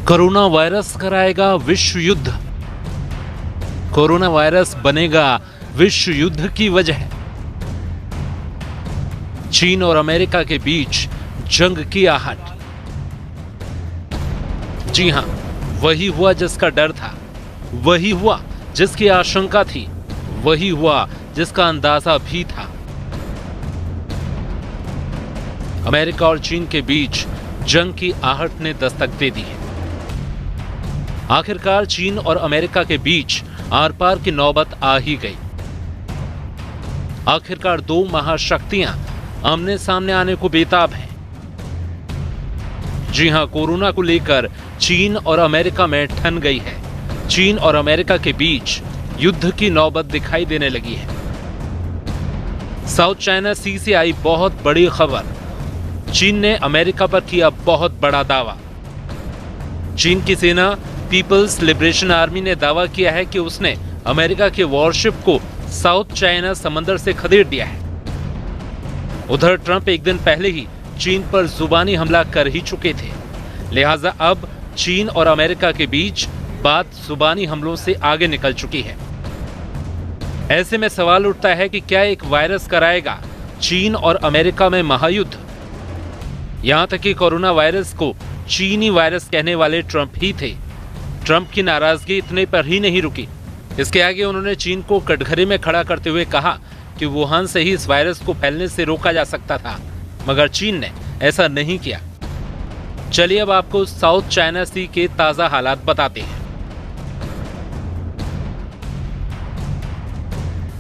Corona virus कराएगा विश्व युद्ध। कोरोना वायरस बनेगा विश्व युद्ध की वजह। चीन और अमेरिका के बीच जंग की आहट। जी हां, वही हुआ जिसका डर था, वही हुआ जिसकी आशंका थी, वही हुआ जिसका अंदाजा भी था। अमेरिका और चीन के बीच जंग की आहट ने दस्तक दे दी है। आखिरकार चीन और अमेरिका के बीच आर पार की नौबत आ ही गई। आखिरकार दो महाशक्तियां आमने सामने आने को बेताब हैं। जी हां, कोरोना को लेकर चीन और अमेरिका में ठन गई है। चीन और अमेरिका के बीच युद्ध की नौबत दिखाई देने लगी है। साउथ चाइना सी से आई बहुत बड़ी खबर। चीन ने अमेरिका पर किया बहुत बड़ा दावा। चीन की सेना पीपल्स लिबरेशन आर्मी ने दावा किया है कि उसने अमेरिका के वॉरशिप को साउथ चाइना समंदर से खदेड़ दिया है। उधर ट्रंप एक दिन पहले ही चीन पर जुबानी हमला कर ही चुके थे, लिहाजा अब चीन और अमेरिका के बीच बात जुबानी हमलों से आगे निकल चुकी है। ऐसे में सवाल उठता है कि क्या एक वायरस कराएगा चीन और अमेरिका में महायुद्ध? यहां तक कि कोरोना वायरस को चीनी वायरस कहने वाले ट्रंप ही थे। ट्रंप की नाराजगी इतने पर ही नहीं रुकी। इसके आगे उन्होंने चीन को कटघरे में खड़ा करते हुए कहा कि वुहान से ही इस वायरस को फैलने से रोका जा सकता था, मगर चीन ने ऐसा नहीं किया। चलिए अब आपको साउथ चाइना सी के ताजा हालात बताते हैं।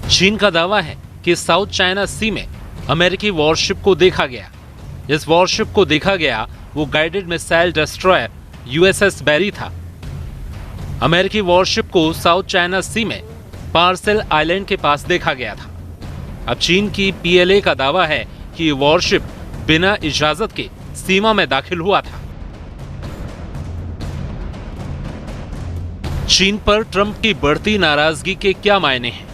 चीन का दावा है कि साउथ चाइना सी में अमेरिकी वॉरशिप को देखा गया। जिस वॉरशिप को देखा गया वो गाइडेड मिसाइल डिस्ट्रॉयर यूएसएस बैरी था। अमेरिकी वॉरशिप को साउथ चाइना सी में पार्सेल आइलैंड के पास देखा गया था। अब चीन की पीएलए का दावा है कि ये वॉरशिप बिना इजाजत के सीमा में दाखिल हुआ था। चीन पर ट्रंप की बढ़ती नाराजगी के क्या मायने हैं?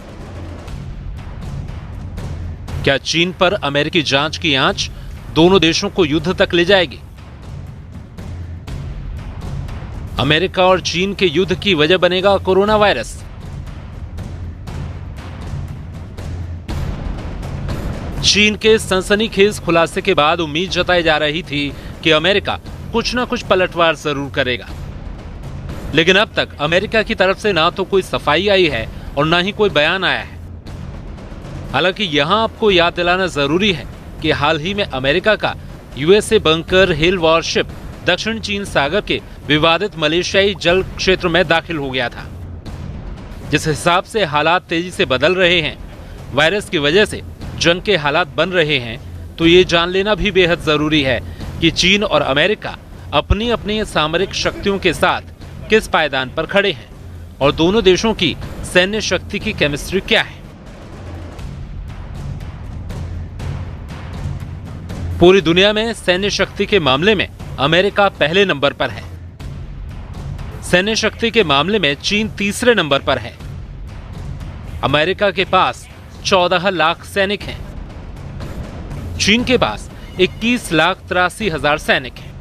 क्या चीन पर अमेरिकी जांच की आंच दोनों देशों को युद्ध तक ले जाएगी? अमेरिका और चीन के युद्ध की वजह बनेगा कोरोना वायरस। चीन के सनसनीखेज खुलासे के बाद उम्मीद जताई जा रही थी कि अमेरिका कुछ ना कुछ पलटवार जरूर करेगा, लेकिन अब तक अमेरिका की तरफ से ना तो कोई सफाई आई है और ना ही कोई बयान आया है। हालांकि यहां आपको याद दिलाना जरूरी है कि हाल ही में अमेरिका का यूएसए बंकर हिल वॉरशिप दक्षिण चीन सागर के विवादित मलेशियाई जल क्षेत्र में दाखिल हो गया था। जिस हिसाब से हालात तेजी से बदल रहे हैं, वायरस की वजह से जंग के हालात बन रहे हैं, तो ये जान लेना भी बेहद जरूरी है कि चीन और अमेरिका अपनी अपनी सामरिक शक्तियों के साथ किस पायदान पर खड़े हैं और दोनों देशों की सैन्य शक्ति की केमिस्ट्री क्या है। पूरी दुनिया में सैन्य शक्ति के मामले में अमेरिका पहले नंबर पर है। सैन्य शक्ति के मामले में चीन तीसरे नंबर पर है। अमेरिका के पास 14 लाख सैनिक हैं। चीन के पास 21,83,000 सैनिक हैं।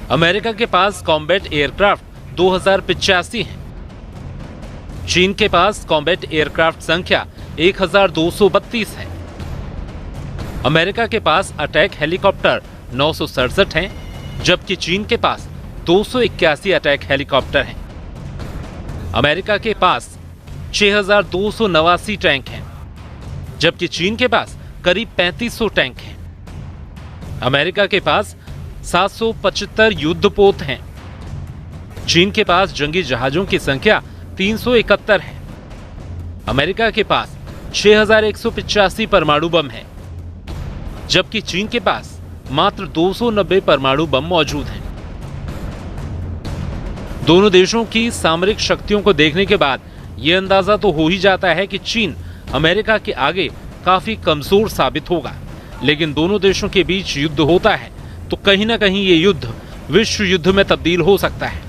अमेरिका के पास कॉम्बैट एयरक्राफ्ट 2085 हैं। चीन के पास कॉम्बैट एयरक्राफ्ट संख्या 1232 है। अमेरिका के पास अटैक हेलीकॉप्टर 967 हैं, जबकि चीन के पास 281 अटैक हेलीकॉप्टर हैं। अमेरिका के पास 6,289 टैंक हैं, जबकि चीन के पास करीब 3500 टैंक हैं। अमेरिका के पास 775 युद्धपोत हैं। चीन के पास जंगी जहाजों की संख्या 371 है। अमेरिका के पास 6,185 परमाणु बम हैं, जबकि चीन के पास मात्र 290 परमाणु बम मौजूद हैं। दोनों देशों की सामरिक शक्तियों को देखने के बाद यह अंदाजा तो हो ही जाता है कि चीन अमेरिका के आगे काफी कमजोर साबित होगा। लेकिन दोनों देशों के बीच युद्ध होता है तो कहीं ना कहीं ये युद्ध विश्व युद्ध में तब्दील हो सकता है।